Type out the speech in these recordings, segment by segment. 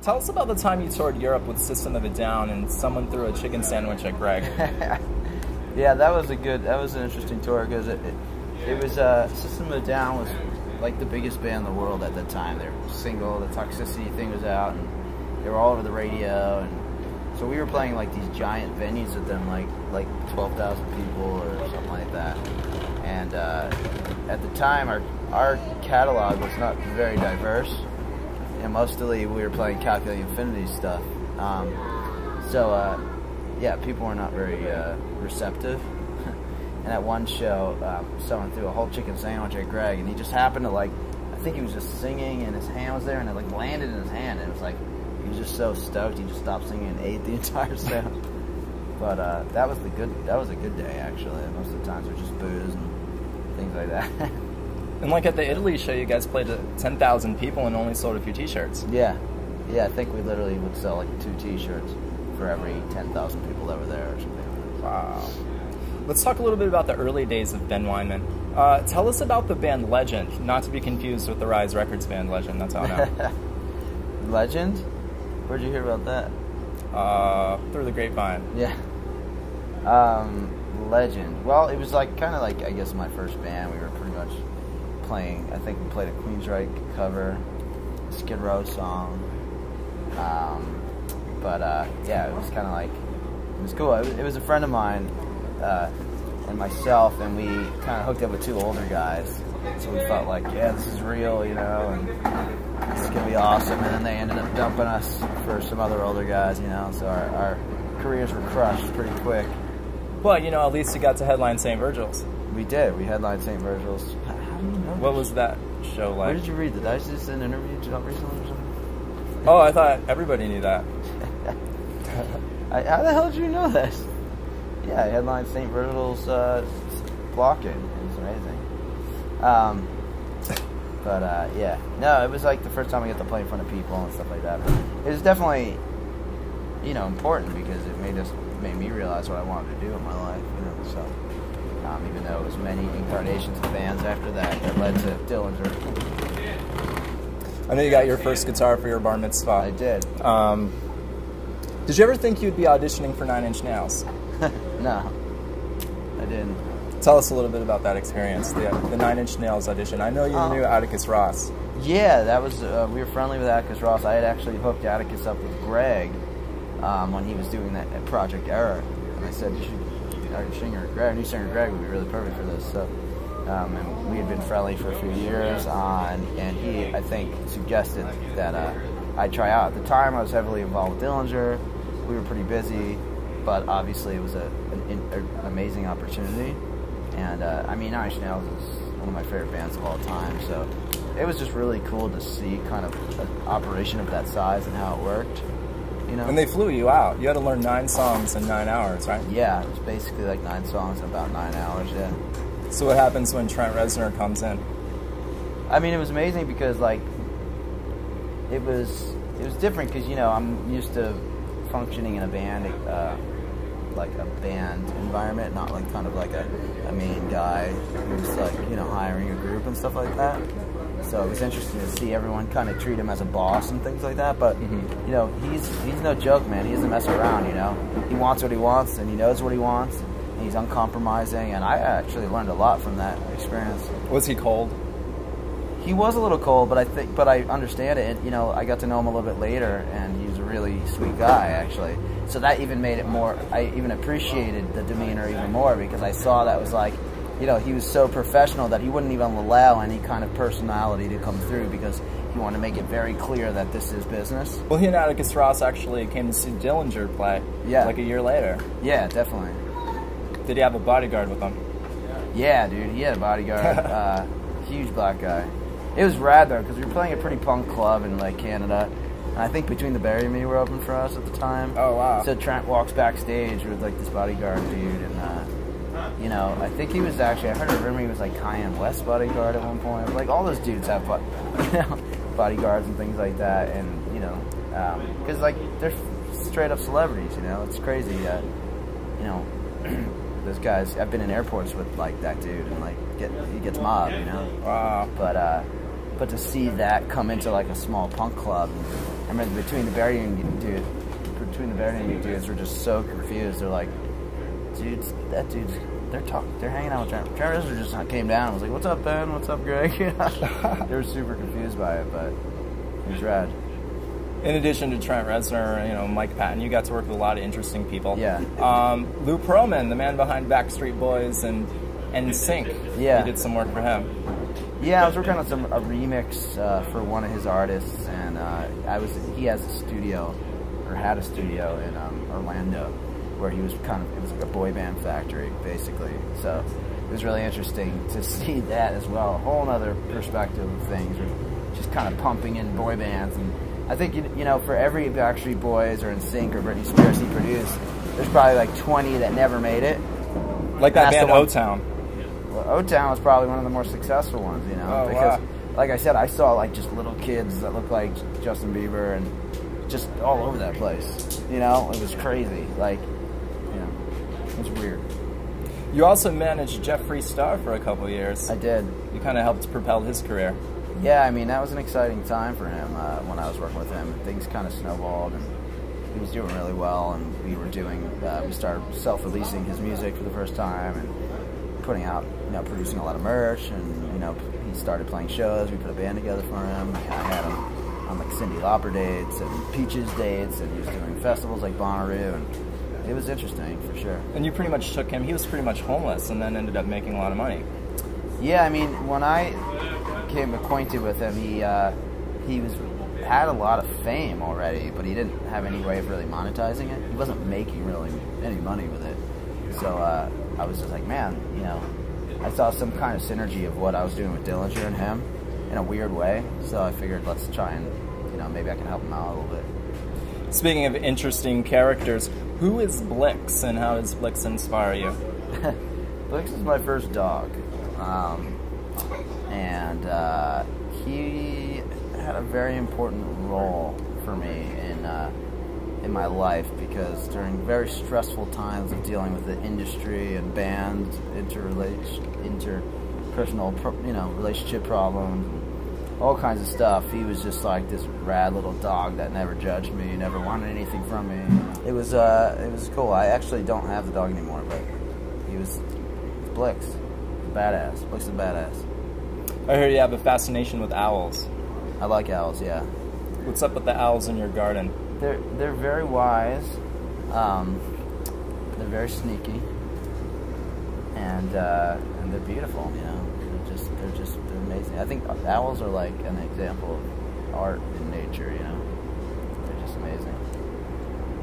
Tell us about the time you toured Europe with System of a Down and someone threw a chicken sandwich at Greg. Yeah, that was an interesting tour because it was System of a Down was like the biggest band in the world at that time. Their single, the Toxicity thing, was out, and they were all over the radio, and so we were playing like these giant venues with them, like 12,000 people or something like that. And at the time, our catalog was not very diverse, and mostly we were playing Calculating Infinity stuff. Yeah, people were not very receptive. And at one show, someone threw a whole chicken sandwich at Greg, and he just happened to I think he was just singing, and his hand was there, and it landed in his hand, and it was he was just so stoked, he just stopped singing and ate the entire sound. But that was a good day, actually. Most of the times it was just booze and things like that. And at the Italy show, you guys played to 10,000 people and only sold a few T-shirts. Yeah, I think we literally would sell 2 T-shirts for every 10,000 people that were there or something. Wow. Let's talk a little bit about the early days of Ben Weinman. Tell us about the band Legend, not to be confused with the Rise Records band Legend. That's how I know. Legend? Where'd you hear about that? Through the grapevine. Yeah. Legend. Well, it was kind of I guess my first band. We were pretty much playing. I think we played a Queensrÿche cover, a Skid Row song. Yeah, it was kind of it was cool. It was a friend of mine and myself, and we kind of hooked up with 2 older guys. So we felt yeah, this is real, and this is gonna be awesome. And then they ended up dumping us for some other older guys, so our careers were crushed pretty quick. But at least you got to headline St. Virgil's. We did. We headlined St. Virgil's. How do you know? What was that show like? Where did you read that? I just did an interview recently or something. Oh, I thought everybody knew that. How the hell did you know that? Yeah, I headlined St. Virgil's blocking. It was amazing. Yeah. No, it was the first time I got to play in front of people and stuff like that. It was definitely, important because it made me realize what I wanted to do in my life, so even though it was many incarnations of bands after that led to Dillinger. I know you got your first guitar for your bar mitzvah. I did. Did you ever think you'd be auditioning for 9 Inch Nails? No, I didn't. Tell us a little bit about that experience, the 9 Inch Nails audition. I know you knew Atticus Ross. Yeah, that was we were friendly with Atticus Ross. I had actually hooked Atticus up with Greg when he was doing that at Project Era, and I said, you should, our new singer Greg would be really perfect for this. So, and we had been friendly for a few years, and he, I think, suggested that I try out. At the time, I was heavily involved with Dillinger. We were pretty busy, but obviously it was an amazing opportunity. And 9 Inch Nails is one of my favorite bands of all time, so it was just really cool to see kind of an operation of that size and how it worked. And they flew you out. You had to learn 9 songs in 9 hours, right? Yeah, it was basically 9 songs in about 9 hours, yeah. So what happens when Trent Reznor comes in? It was amazing because, it was different because, I'm used to functioning in a band, a band environment, not kind of a main guy who's hiring a group and stuff like that. So it was interesting to see everyone kind of treat him as a boss and things like that. But he's no joke, man. He doesn't mess around. He wants what he wants, and he knows what he wants, and he's uncompromising. And I actually learned a lot from that experience. Was he cold? He was a little cold, but I understand it. I got to know him a little bit later, and he was a really sweet guy, actually. So that even made it more. I even appreciated the demeanor even more because I saw that was he was so professional that he wouldn't even allow any kind of personality to come through because he wanted to make it very clear that this is business. Well, he and Atticus Ross actually came to see Dillinger play. Yeah. A year later. Yeah, definitely. Did he have a bodyguard with him? Yeah, dude, he had a bodyguard. Huge black guy. It was rad though because we were playing a pretty punk club in Canada. And I think Between the Bury and Me were open for us at the time. Oh wow! So Trent walks backstage with this bodyguard dude, and I think he was actually. I heard a rumor he was Kanye West's bodyguard at one point. All those dudes have bodyguards and things like that, and because they're straight up celebrities. It's crazy. Those guys. I've been in airports with that dude, and he gets mobbed. Wow. But to see that come into a small punk club and I mean, between the burying dudes were just so confused. They're like, dudes, they're hanging out with Trent. Trent Reznor just came down and was like, "What's up, Ben? What's up, Greg?" They were super confused by it, but it was rad. In addition to Trent Reznor, you know, Mike Patton, you got to work with a lot of interesting people. Yeah. Lou Pearlman, the man behind Backstreet Boys and Sync. Yeah. You did some work for him. Yeah, I was working on a remix for one of his artists, and he has a studio, or had a studio in Orlando, where he was it was like a boy band factory, basically. So it was really interesting to see that as well, a whole other perspective of things, just kind of pumping in boy bands. And I think, you know, for every Backstreet Boys or NSYNC or Britney Spears he produced, there's probably like 20 that never made it. Like that band O-Town. Well, O-Town was probably one of the more successful ones, you know, because, like I said, I saw like just little kids that looked like Justin Bieber and just all over that place. You know, it was crazy. Like, you know, it was weird. You also managed Jeffree Star for a couple of years. I did. You kind of helped propel his career. Yeah, I mean, that was an exciting time for him when I was working with him. Things kind of snowballed, and he was doing really well, and we started self-releasing his music for the first time, and putting out, you know, producing a lot of merch, and, you know, he started playing shows. We put a band together for him. I had him on, like, Cyndi Lauper dates and Peaches dates, and he was doing festivals like Bonnaroo, and it was interesting, for sure. And you pretty much took him, he was pretty much homeless, and then ended up making a lot of money. Yeah, I mean, when I became acquainted with him, he had a lot of fame already, but he didn't have any way of really monetizing it. He wasn't making really any money with it. So I was just like, man, you know, I saw some kind of synergy of what I was doing with Dillinger and him in a weird way. So I figured, let's try and, you know, maybe I can help him out a little bit. Speaking of interesting characters, who is Blix, and how does Blix inspire you? Blix is my first dog. And he had a very important role for me in my life, because during very stressful times of dealing with the industry and bands, interpersonal, you know, relationship problems, all kinds of stuff, he was just like this rad little dog that never judged me, never wanted anything from me. It was cool. I actually don't have the dog anymore, but he was Blix. Badass. Blix is a badass. I heard you have a fascination with owls. I like owls, yeah. What's up with the owls in your garden? They're very wise. They're very sneaky, and they're beautiful. You know, they're amazing. I think owls are like an example of art in nature. You know, they're just amazing.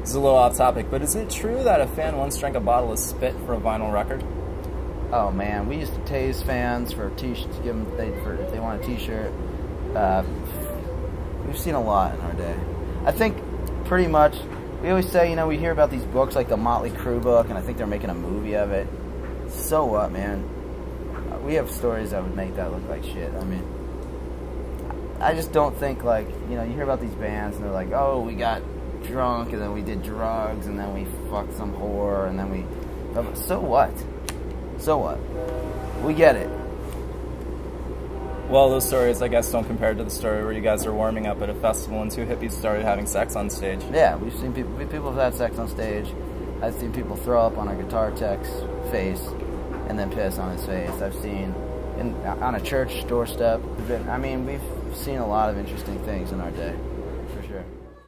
This is a little off topic, but is it true that a fan once drank a bottle of spit for a vinyl record? Oh man, we used to tase fans for t-shirts to give them if they want a t-shirt. We've seen a lot in our day. I think pretty much, we always say, you know, we hear about these books like the Motley Crue book, and I think they're making a movie of it. So what, man? We have stories that would make that look like shit. I mean, I just don't think, like, you know, you hear about these bands and they're like, oh, we got drunk and then we did drugs and then we fucked some whore and then we... So what? So what? We get it. Well, those stories, I guess, don't compare to the story where you guys are warming up at a festival and two hippies started having sex on stage. Yeah, we've seen people have had sex on stage. I've seen people throw up on a guitar tech's face and then piss on his face. I've seen on a church doorstep. I mean, we've seen a lot of interesting things in our day.